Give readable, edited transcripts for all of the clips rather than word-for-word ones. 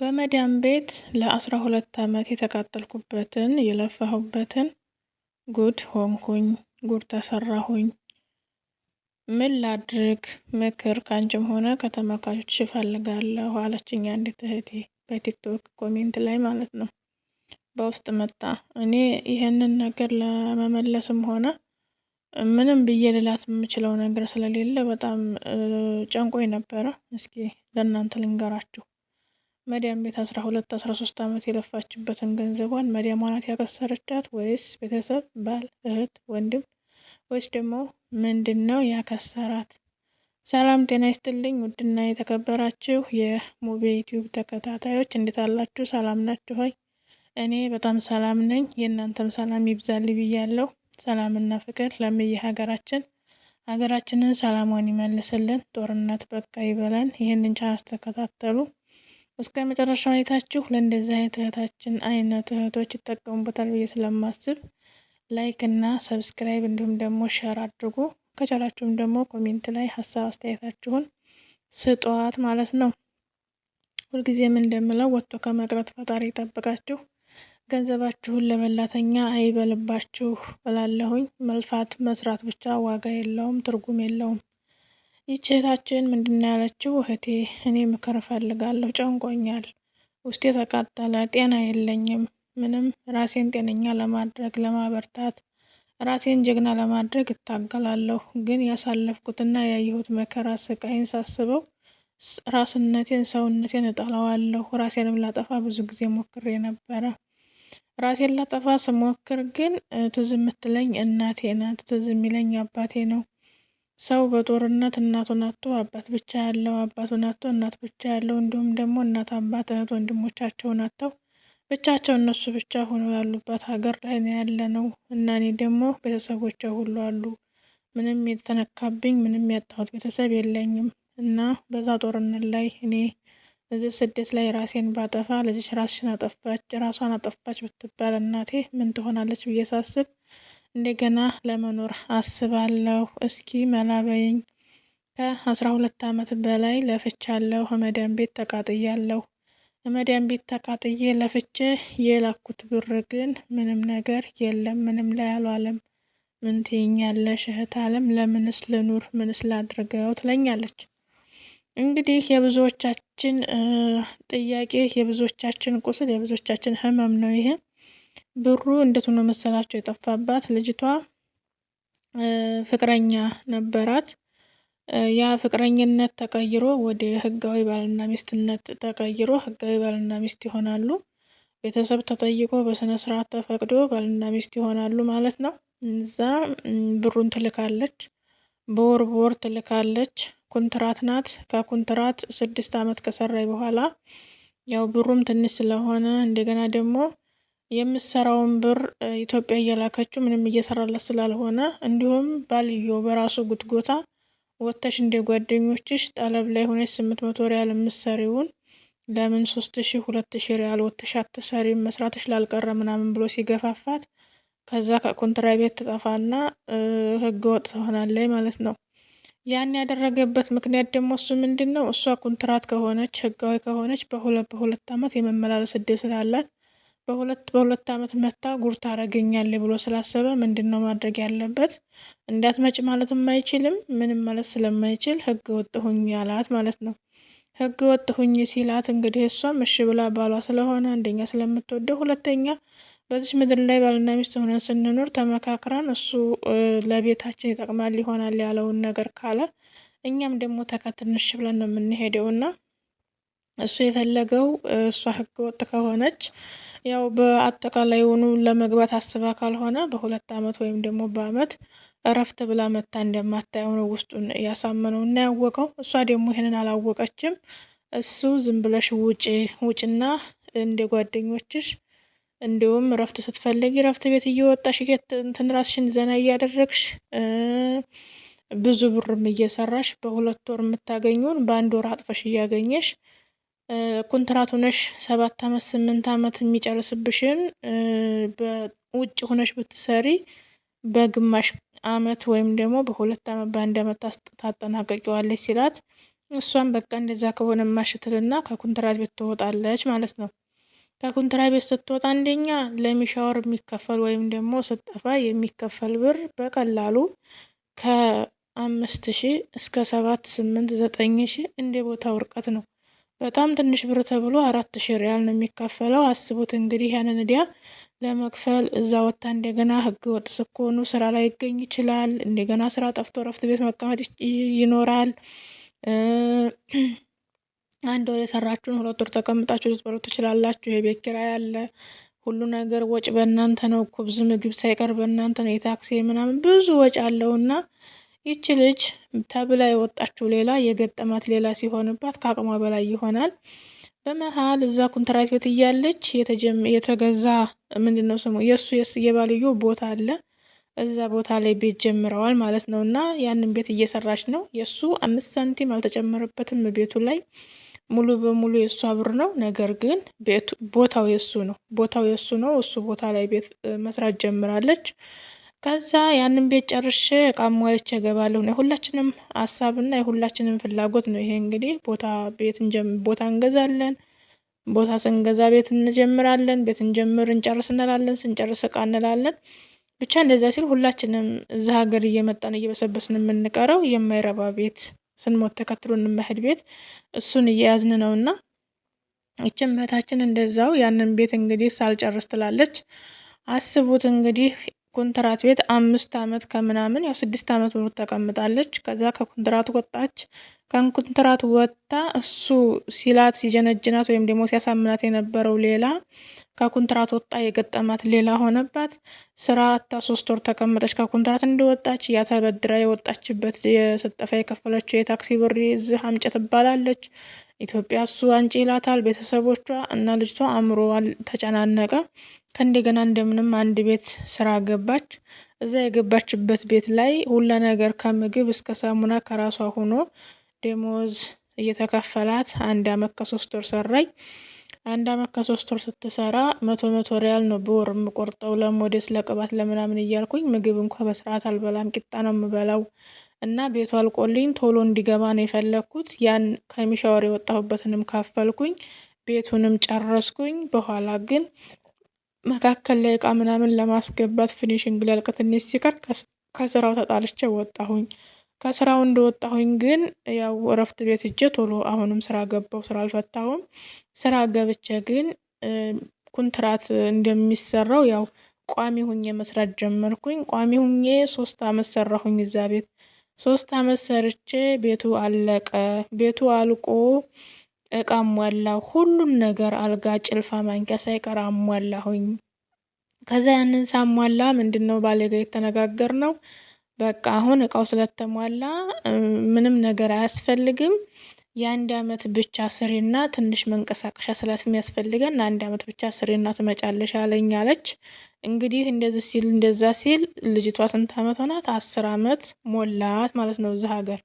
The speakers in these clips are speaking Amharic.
በመዳም ቤት ለ12 ዓመት የተቃጠልኩበትን የለፋሁበትን ጉድ ሆንኩኝ፣ ጉድ ተሰራሁኝ። ምን ላድርግ? ምክር ካንቺም ሆነ ከተመልካቾችሽ እፈልጋለሁ አለችኝ አንዲት እህቴ በቲክቶክ ኮሜንት ላይ ማለት ነው። በውስጥ መጣ። እኔ ይህንን ነገር ለመመለስም ሆነ ምንም ብዬ ልላት የምችለው ነገር ስለሌለ በጣም ጨንቆኝ ነበረ። እስኪ ለእናንተ ልንገራችሁ። መዳም ቤት 12 13 ዓመት የለፋችበትን ገንዘቧን መዳሟ ናት ያከሰረቻት ወይስ ቤተሰብ፣ ባል፣ እህት፣ ወንድም ወይስ ደግሞ ምንድነው ያከሰራት? ሰላም ጤና ይስጥልኝ ውድና የተከበራችሁ የሙቤ ዩቲዩብ ተከታታዮች እንዴት አላችሁ? ሰላም ናችሁ ሆይ? እኔ በጣም ሰላም ነኝ። የእናንተም ሰላም ይብዛልኝ ብያለሁ። ሰላምና ፍቅር ለምየ ሀገራችንን ሰላሟን ይመልስልን፣ ጦርነት በቃ ይበለን። ይህንን ቻናል ተከታተሉ እስከ መጨረሻው አይታችሁ ለእንደዚህ አይነት እህቶች ይጠቀሙበታል ብዬ ስለማስብ ላይክ እና ሰብስክራይብ እንዲሁም ደግሞ ሼር አድርጉ። ከቻላችሁም ደግሞ ኮሜንት ላይ ሀሳብ አስተያየታችሁን ስጧት ማለት ነው። ሁልጊዜም እንደምለው ወጥቶ ከመቅረት ፈጣሪ ይጠብቃችሁ፣ ገንዘባችሁን ለበላተኛ አይበልባችሁ እላለሁኝ። መልፋት መስራት ብቻ ዋጋ የለውም፣ ትርጉም የለውም። ይህች እህታችን ምንድን ያለችው? እህቴ እኔ ምክር እፈልጋለሁ፣ ጨንቆኛል፣ ውስጤ ተቃጠለ፣ ጤና የለኝም። ምንም ራሴን ጤነኛ ለማድረግ ለማበርታት፣ ራሴን ጀግና ለማድረግ እታገላለሁ። ግን ያሳለፍኩትና ያየሁት መከራ ስቃይን ሳስበው ራስነቴን ሰውነቴን እጠላዋለሁ። ራሴንም ላጠፋ ብዙ ጊዜ ሞክሬ ነበረ። ራሴን ላጠፋ ስሞክር ግን ትዝ የምትለኝ እናቴ ናት፣ ትዝ የሚለኝ አባቴ ነው። ሰው በጦርነት እናቱን አጥቶ አባት ብቻ ያለው፣ አባቱን አጥቶ እናት ብቻ ያለው፣ እንዲሁም ደግሞ እናት አባት እህት ወንድሞቻቸውን አጥተው ብቻቸው እነሱ ብቻ ሆነው ያሉበት ሀገር ላይ ነው ያለ ነው። እና እኔ ደግሞ ቤተሰቦቼ ሁሉ አሉ። ምንም የተነካብኝ ምንም ያጣሁት ቤተሰብ የለኝም። እና በዛ ጦርነት ላይ እኔ እዚህ ስደት ላይ ራሴን ባጠፋ ልጅሽ ራሷን አጠፋች ብትባል እናቴ ምን ትሆናለች ብዬ ሳስብ እንደገና ለመኖር አስባለሁ። እስኪ መላበይኝ። ከ12 ዓመት በላይ ለፍቻለሁ። መዳም ቤት ተቃጥያለሁ። መዳም ቤት ተቃጥዬ ለፍቼ የላኩት ብር ግን ምንም ነገር የለም፣ ምንም ላይ አልዋለም። ምን ትይኛለሽ እህት አለም? ለምንስ ልኑር? ምንስ ላድርገው? ትለኛለች። እንግዲህ የብዙዎቻችን ጥያቄ፣ የብዙዎቻችን ቁስል፣ የብዙዎቻችን ህመም ነው ይሄ። ብሩ እንዴት ሆኖ መሰላቸው የጠፋባት? ልጅቷ ፍቅረኛ ነበራት። ያ ፍቅረኝነት ተቀይሮ ወደ ህጋዊ ባልና ሚስትነት ተቀይሮ ህጋዊ ባልና ሚስት ይሆናሉ። ቤተሰብ ተጠይቆ በስነ ስርዓት ተፈቅዶ ባልና ሚስት ይሆናሉ ማለት ነው። እዛ ብሩን ትልካለች፣ በወር ትልካለች። ኮንትራት ናት። ከኮንትራት 6 ዓመት ከሰራይ በኋላ ያው ብሩም ትንሽ ስለሆነ እንደገና ደግሞ የምሰራውን ብር ኢትዮጵያ እየላከችው ምንም እየሰራላት ስላልሆነ እንዲሁም ባልዮ በራሱ ጉትጎታ ወተሽ እንደ ጓደኞችሽ ጠለብ ላይ ሆነሽ 800 ሪያል የምትሰሪውን ለምን 3000 2000 ሪያል ወተሽ አትሰሪም? መስራትሽ ላልቀረ ምናምን ብሎ ሲገፋፋት ከዛ ከኮንትራት ቤት ትጠፋና ህገ ወጥ ትሆናለች ማለት ነው። ያን ያደረገበት ምክንያት ደግሞ እሱ ምንድነው? እሷ ኮንትራት ከሆነች ህጋዊ ከሆነች በሁለት ዓመት የመመላለስ እድል ስላላት በሁለት ዓመት መታ ጉር ታረገኛለች ብሎ ስላሰበ ምንድነው ማድረግ ያለበት? እንዳትመጭ ማለትም አይችልም። ምንም ማለት ስለማይችል ህገ ወጥ ሁኝ ያላት ማለት ነው። ህገ ወጥ ሁኝ ሲላት እንግዲህ እሷም እሺ ብላ ባሏ ስለሆነ አንደኛ ስለምትወደው፣ ሁለተኛ በዚህ ምድር ላይ ባልና ሚስት ሆነን ስንኖር ተመካክረን እሱ ለቤታችን ይጠቅማል ይሆናል ያለውን ነገር ካለ እኛም ደግሞ ተከትንሽ ብለን ነው የምንሄደውና እሱ የፈለገው እሷ ህገ ወጥ ከሆነች ያው በአጠቃላይ ሆኖ ለመግባት አስባ ካልሆነ በ2 ዓመት ወይም ደግሞ በአመት እረፍት ብላ መታ እንደማታየው ነው ውስጡን ያሳመነው እና ያወቀው። እሷ ደግሞ ይሄንን አላወቀችም። እሱ ዝም ብለሽ ውጭና እንደ ጓደኞችሽ እንዲሁም እረፍት ስትፈልጊ እረፍት ቤት እየወጣሽ እንትን ራስሽን ዘና እያደረግሽ ብዙ ብርም እየሰራሽ በ2 ወር የምታገኙን በ1 ወር አጥፈሽ እያገኘሽ ኮንትራት ሆነሽ 7 ዓመት 8 ዓመት የሚጨርስብሽን በውጭ ሆነሽ ብትሰሪ በግማሽ አመት ወይም ደግሞ በ2 ዓመት በ1 ዓመት ታጠናቀቂዋለሽ ሲላት እሷም በቃ እንደዛ ከሆነ ማሽትልና ከኮንትራት ቤት ትወጣለች ማለት ነው። ከኮንትራት ቤት ስትወጣ አንደኛ ለሚሻወር የሚከፈል ወይም ደግሞ ስጠፋ የሚከፈል ብር በቀላሉ ከ5000 እስከ 7 8 9000 እንደ ቦታው ርቀት ነው። በጣም ትንሽ ብር ተብሎ 4000 ሪያል ነው የሚከፈለው። አስቡት እንግዲህ ያንን እዲያ ለመክፈል እዛ ወጥታ እንደገና ህገ ወጥ ስኮኑ ስራ ላይ ይገኝ ይችላል። እንደገና ስራ ጠፍቶ ረፍት ቤት መቀመጥ ይኖራል። አንድ ወር የሰራችሁን 2 ወር ተቀምጣችሁ ልትበሉ ትችላላችሁ። የቤት ኪራይ አለ። ሁሉ ነገር ወጭ በእናንተ ነው። ኩብዝ ምግብ ሳይቀር በእናንተ ነው። የታክሲ ምናምን ብዙ ወጭ አለውና ይቺ ልጅ ተብላ የወጣችው ሌላ የገጠማት ሌላ ሲሆንባት ከአቅሟ በላይ ይሆናል። በመሀል እዛ ኮንትራት ቤት እያለች የተገዛ ምንድነው ስሙ የሱ የባልዮ ቦታ አለ። እዛ ቦታ ላይ ቤት ጀምረዋል ማለት ነው። እና ያንን ቤት እየሰራች ነው። የሱ 5 ሳንቲም አልተጨመረበትም ቤቱ ላይ ሙሉ በሙሉ የእሷ ብር ነው። ነገር ግን ቦታው የሱ ነው። ቦታው የሱ ነው። እሱ ቦታ ላይ ቤት መስራት ጀምራለች። ከዛ ያንን ቤት ጨርሼ እቃ ሟልቼ እገባለሁ ነው የሁላችንም ሀሳብና የሁላችንም ፍላጎት ነው። ይሄ እንግዲህ ቦታ እንገዛለን። ቦታ ስንገዛ ቤት እንጀምራለን። ቤት እንጀምር እንጨርስ እንላለን። ስንጨርስ እቃ እንላለን። ብቻ እንደዛ ሲል ሁላችንም እዛ ሀገር እየመጣን እየበሰበስን የምንቀረው የማይረባ ቤት ስንሞት ተከትሎን የማይሄድ ቤት እሱን እየያዝን ነውና ይችም እህታችን እንደዛው ያንን ቤት እንግዲህ ሳልጨርስ ትላለች። አስቡት እንግዲህ ኮንትራት ቤት 5 አመት ከምናምን ያው 6 አመት ሙሉ ተቀምጣለች። ከዛ ከኮንትራቱ ወጣች። ከኮንትራቱ ወጣ እሱ ሲላት ሲጀነጅናት ወይም ደግሞ ሲያሳምናት የነበረው ሌላ ከኮንትራት ወጣ የገጠማት ሌላ ሆነባት። ስራ አታ 3 ወር ተቀመጠች። ከኮንትራት እንደወጣች ያተበድራ የወጣችበት የስጠፋ የከፈለችው የታክሲ ብር እዚህ አምጪ ትባላለች። ኢትዮጵያ እሱ አንጪ ይላታል። ቤተሰቦቿ እና ልጅቷ አእምሮዋን ተጨናነቀ። ከእንደገና እንደምንም አንድ ቤት ስራ ገባች። እዛ የገባችበት ቤት ላይ ሁሉ ነገር ከምግብ እስከ ሳሙና ከራሷ ሆኖ ደሞዝ እየተከፈላት 1 አመት ከ3 ወር ሰራይ። 1 አመት ከ3 ወር ስትሰራ 100 ሪያል ነው በወር የምቆርጠው ለሞዴስ ለቅባት ለምናምን እያልኩኝ ምግብ እንኳ በስርዓት አልበላም። ቂጣ ነው የምበላው። እና ቤቱ አልቆልኝ ቶሎ እንዲገባ ነው የፈለኩት። ያን ከሚሻወር የወጣሁበትንም ካፈልኩኝ ቤቱንም ጨረስኩኝ። በኋላ ግን መካከል ላይ እቃ ምናምን ለማስገባት ፊኒሽንግ ሊያልቅ ትንሽ ሲቀር ከስራው ተጣልቼ ወጣሁኝ። ከስራው እንደወጣሁኝ ግን ያው እረፍት ቤት ሂጄ ቶሎ አሁንም ስራ ገባሁ። ስራ አልፈታሁም። ስራ ገብቼ ግን ኮንትራት እንደሚሰራው ያው ቋሚ ሁኜ መስራት ጀመርኩኝ። ቋሚ ሁኜ 3 አመት ሰራሁኝ እዛ ቤት። 3 አመት ሰርቼ ቤቱ አለቀ። ቤቱ አልቆ እቃ ሟላሁ። ሁሉም ነገር አልጋ፣ ጭልፋ፣ ማንኪያ ሳይቀር አሟላሁኝ። ከዛ ያንን ሳሟላ ምንድነው ባሌ ጋር የተነጋገርነው በቃ አሁን እቃው ስለተሟላ ምንም ነገር አያስፈልግም። የ1 አመት ብቻ ስሪና ትንሽ መንቀሳቀሻ ስለሚያስፈልገን 1 አመት ብቻ ስሪና ትመጫለሽ አለኝ አለች። እንግዲህ እንደዛ ሲል ልጅቷ ስንት አመት ሆናት? 10 አመት ሞላት ማለት ነው። እዛ ሀገር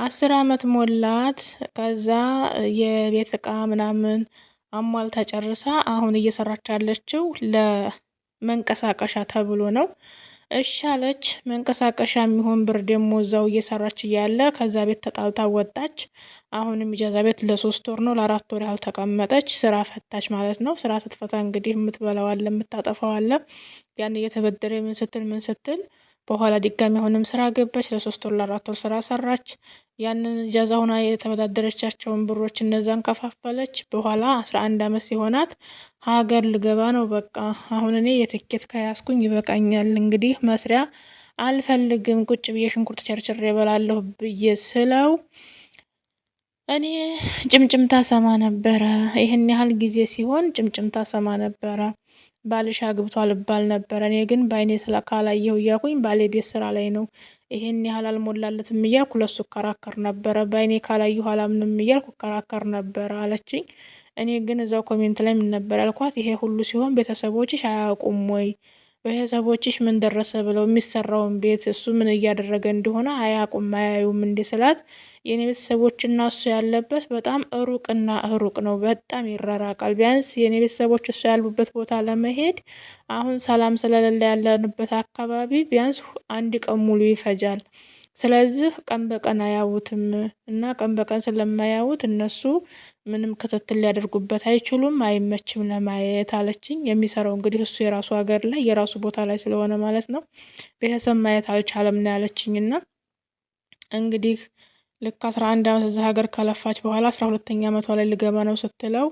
10 አመት ሞላት። ከዛ የቤት እቃ ምናምን አሟልታ ጨርሳ አሁን እየሰራች ያለችው ለመንቀሳቀሻ ተብሎ ነው። እሺ አለች። መንቀሳቀሻ የሚሆን ብር ደግሞ እዛው እየሰራች እያለ ከዛ ቤት ተጣልታ ወጣች። አሁንም ኢጃዛ ቤት ለ3 ወር ነው ለ4 ወር ያህል ተቀመጠች። ስራ ፈታች ማለት ነው። ስራ ስትፈታ እንግዲህ የምትበላው አለ የምታጠፋው አለ። ያን እየተበደረ ምን ስትል በኋላ ድጋሚ አሁንም ስራ ገባች። ለ3 ወር ለ4 ወር ስራ ሰራች። ያንን ኢጃዛ ሆና የተበዳደረቻቸውን ብሮች እነዛን ከፋፈለች። በኋላ 11 አመት ሲሆናት ሀገር ልገባ ነው በቃ አሁን እኔ የትኬት ከያዝኩኝ ይበቃኛል። እንግዲህ መስሪያ አልፈልግም። ቁጭ ብዬ ሽንኩርት ቸርችሬ እበላለሁ ብዬ ስለው እኔ ጭምጭምታ ሰማ ነበረ። ይሄን ያህል ጊዜ ሲሆን ጭምጭምታ ሰማ ነበረ። ባልሽ አግብቷል እባል ነበረ። እኔ ግን በአይኔ ካላየሁ እያልኩኝ ባሌ ቤት ስራ ላይ ነው። ይሄን ያህል አልሞላለትም እያልኩ ለሱ እከራከር ነበረ። በአይኔ ካላየሁ አላምንም እያልኩ እከራከር ነበረ አለችኝ። እኔ ግን እዛው ኮሜንት ላይ ምን ነበር ያልኳት? ይሄ ሁሉ ሲሆን ቤተሰቦችሽ አያውቁም ወይ? ቤተሰቦችሽ ምን ደረሰ ብለው የሚሰራውን ቤት እሱ ምን እያደረገ እንደሆነ አያውቁም አያዩም እንዴ ስላት፣ የኔ ቤተሰቦችና እሱ ያለበት በጣም ሩቅና ሩቅ ነው። በጣም ይራራቃል። ቢያንስ የኔ ቤተሰቦች እሱ ያሉበት ቦታ ለመሄድ አሁን ሰላም ስለሌለ ያለንበት አካባቢ ቢያንስ 1 ቀን ሙሉ ይፈጃል። ስለዚህ ቀን በቀን አያዩትም እና ቀን በቀን ስለማያዩት እነሱ ምንም ክትትል ሊያደርጉበት አይችሉም፣ አይመችም ለማየት አለችኝ። የሚሰራው እንግዲህ እሱ የራሱ ሀገር ላይ የራሱ ቦታ ላይ ስለሆነ ማለት ነው ቤተሰብ ማየት አልቻለም ነው ያለችኝ። እና እንግዲህ ልክ 11 ዓመት እዛ ሀገር ከለፋች በኋላ 12ኛ ዓመቷ ላይ ልገባ ነው ስትለው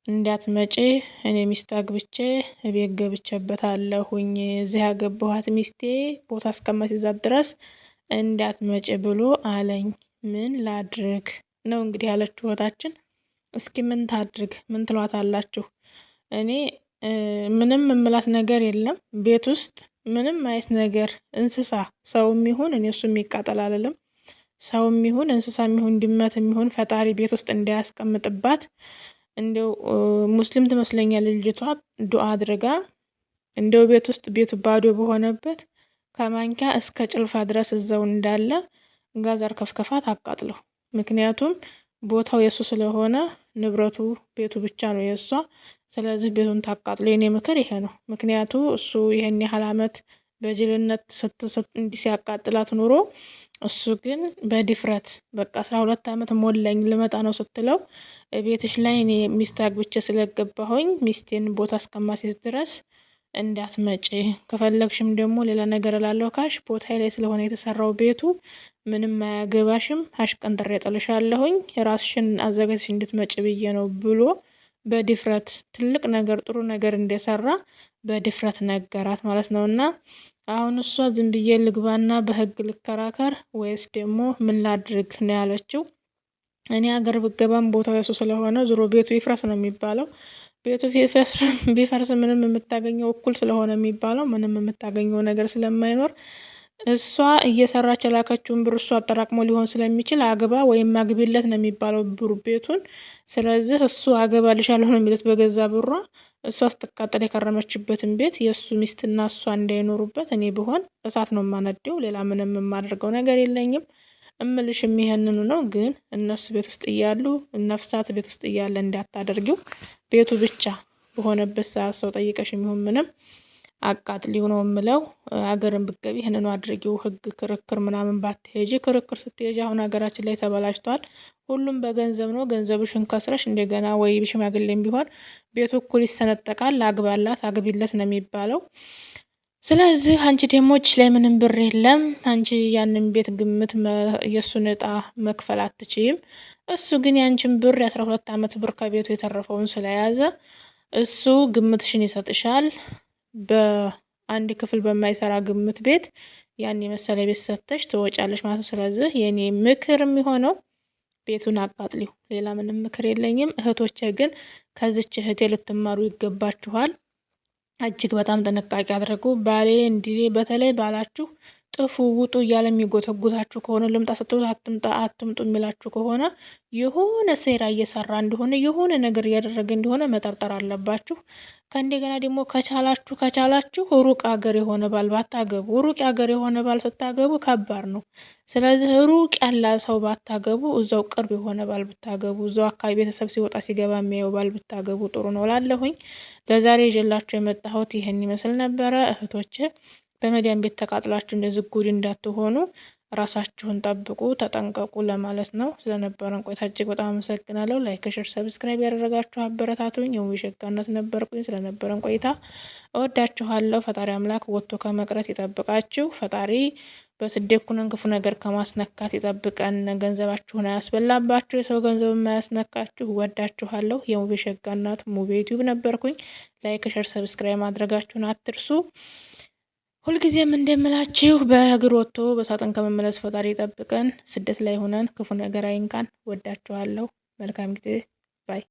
እንዳትመጪ እኔ ሚስት አግብቼ ቤት ገብቼበታለሁኝ፣ እዚህ ያገባኋት ሚስቴ ቦታ እስከማስይዛት ድረስ እንዳትመጪ ብሎ አለኝ። ምን ላድርግ ነው እንግዲህ ያለችው እህታችን። እስኪ ምን ታድርግ? ምን ትሏታላችሁ? እኔ ምንም እምላት ነገር የለም። ቤት ውስጥ ምንም አይነት ነገር እንስሳ ሰውም ይሁን እኔ እሱ የሚቃጠል አልልም። ሰውም ይሁን እንስሳም ይሁን ድመትም ይሁን ፈጣሪ ቤት ውስጥ እንዳያስቀምጥባት እንደው ሙስሊም ትመስለኛለች ልጅቷ ዱአ አድርጋ እንደው ቤት ውስጥ ቤቱ ባዶ በሆነበት ከማንኪያ እስከ ጭልፋ ድረስ እዛው እንዳለ ጋዛር ከፍከፋት አቃጥለው። ምክንያቱም ቦታው የሱ ስለሆነ ንብረቱ ቤቱ ብቻ ነው የሷ። ስለዚህ ቤቱን ታቃጥሎ። የኔ ምክር ይሄ ነው። ምክንያቱ እሱ ይሄን ያህል አመት በጅልነት እንዲህ ሲያቃጥላት ኑሮ እሱ ግን በድፍረት በቃ 12 አመት ሞላኝ ልመጣ ነው ስትለው ቤትሽ ላይ እኔ ሚስት አግብቼ ስለገባሁኝ ሚስቴን ቦታ እስከማስይዝ ድረስ እንዳትመጪ፣ ከፈለግሽም ደግሞ ሌላ ነገር እላለሁ ካሽ ቦታ ላይ ስለሆነ የተሰራው ቤቱ ምንም አያገባሽም፣ አሽቀንጥሬ እጥልሻለሁኝ፣ ራስሽን አዘጋጅሽ እንድትመጪ ብዬ ነው ብሎ በድፍረት ትልቅ ነገር ጥሩ ነገር እንደሰራ በድፍረት ነገራት ማለት ነው። እና አሁን እሷ ዝም ብዬ ልግባና በህግ ልከራከር ወይስ ደግሞ ምን ላድርግ ነው ያለችው። እኔ ሀገር ብገባም ቦታው የሱ ስለሆነ ዞሮ ቤቱ ይፍረስ ነው የሚባለው። ቤቱ ቢፈርስ ምንም የምታገኘው እኩል ስለሆነ የሚባለው ምንም የምታገኘው ነገር ስለማይኖር እሷ እየሰራች የላከችውን ብር እሱ አጠራቅሞ ሊሆን ስለሚችል አግባ ወይም አግቢለት ነው የሚባለው ብሩ ቤቱን። ስለዚህ እሱ አገባልሻለሁ ነው የሚሉት በገዛ ብሯ። እሷ ስትቃጠል የከረመችበትን ቤት የእሱ ሚስትና እሷ እንዳይኖሩበት እኔ ብሆን እሳት ነው የማነደው። ሌላ ምንም የማደርገው ነገር የለኝም። እምልሽም ይሄንኑ ነው። ግን እነሱ ቤት ውስጥ እያሉ ነፍሳት ቤት ውስጥ እያለ እንዳታደርጊው። ቤቱ ብቻ በሆነበት ሰዓት ሰው ጠይቀሽ የሚሆን ምንም አቃጥሊው ነው የምለው። ሀገርን ብትገቢ ይህንኑ አድርጊው። ህግ ክርክር ምናምን ባትሄጂ። ክርክር ስትሄጂ አሁን ሀገራችን ላይ ተበላሽቷል። ሁሉም በገንዘብ ነው። ገንዘብሽን ከስረሽ እንደገና ወይ ሽማግሌም ቢሆን ቤቱ እኩል ይሰነጠቃል። አግባላት አግቢለት ነው የሚባለው። ስለዚህ አንቺ ደግሞ እጅሽ ላይ ምንም ብር የለም። አንቺ ያንን ቤት ግምት የእሱን እጣ መክፈል አትችይም። እሱ ግን ያንቺን ብር የ12 ዓመት ብር ከቤቱ የተረፈውን ስለያዘ እሱ ግምትሽን ይሰጥሻል። በአንድ ክፍል በማይሰራ ግምት ቤት ያን የመሰለ ቤት ሰጥተሽ ትወጫለሽ ማለት ነው። ስለዚህ የኔ ምክር የሚሆነው ቤቱን አቃጥሊው። ሌላ ምንም ምክር የለኝም። እህቶቼ ግን ከዚች እህቴ ልትማሩ ይገባችኋል። እጅግ በጣም ጥንቃቄ አድርጉ። ባሌ እንዲህ በተለይ ባላችሁ ጥፉ ውጡ እያለ የሚጎተጉታችሁ ከሆነ ልምጣ ስትሉ አትምጡ የሚላችሁ ከሆነ የሆነ ሴራ እየሰራ እንደሆነ የሆነ ነገር እያደረገ እንደሆነ መጠርጠር አለባችሁ። ከእንደገና ደግሞ ከቻላችሁ ሩቅ ሀገር የሆነ ባል ባታገቡ። ሩቅ ሀገር የሆነ ባል ስታገቡ ከባድ ነው። ስለዚህ ሩቅ ያለ ሰው ባታገቡ፣ እዛው ቅርብ የሆነ ባል ብታገቡ፣ እዛው አካባቢ ቤተሰብ ሲወጣ ሲገባ የሚያየው ባል ብታገቡ ጥሩ ነው ላለሁኝ። ለዛሬ ይዤላችሁ የመጣሁት ይህን ይመስል ነበረ። እህቶቼ በመዲያም ቤት ተቃጥላችሁ እንደዚህ ጉድ እንዳትሆኑ ራሳችሁን ጠብቁ፣ ተጠንቀቁ ለማለት ነው። ስለነበረን ቆይታ እጅግ በጣም አመሰግናለሁ። ላይክ፣ ሼር፣ ሰብስክራይብ ያደረጋችሁ አበረታቱኝ። የውሸጋነት ነበርኩኝ። ስለነበረን ቆይታ እወዳችኋለሁ። ፈጣሪ አምላክ ወጥቶ ከመቅረት ይጠብቃችሁ። ፈጣሪ በስደት ኩነን ክፉ ነገር ከማስነካት ይጠብቀን። ገንዘባችሁን አያስበላባችሁ፣ የሰው ገንዘብ የማያስነካችሁ። እወዳችኋለሁ። የውሸጋናት ሙቤ ዩቲዩብ ነበርኩኝ። ላይክ፣ ሼር፣ ሰብስክራይብ ማድረጋችሁን አትርሱ። ሁልጊዜም እንደምላችሁ በእግር ወጥቶ በሳጥን ከመመለስ ፈጣሪ ይጠብቀን። ስደት ላይ ሆነን ክፉ ነገር አይንካን። ወዳችኋለሁ። መልካም ጊዜ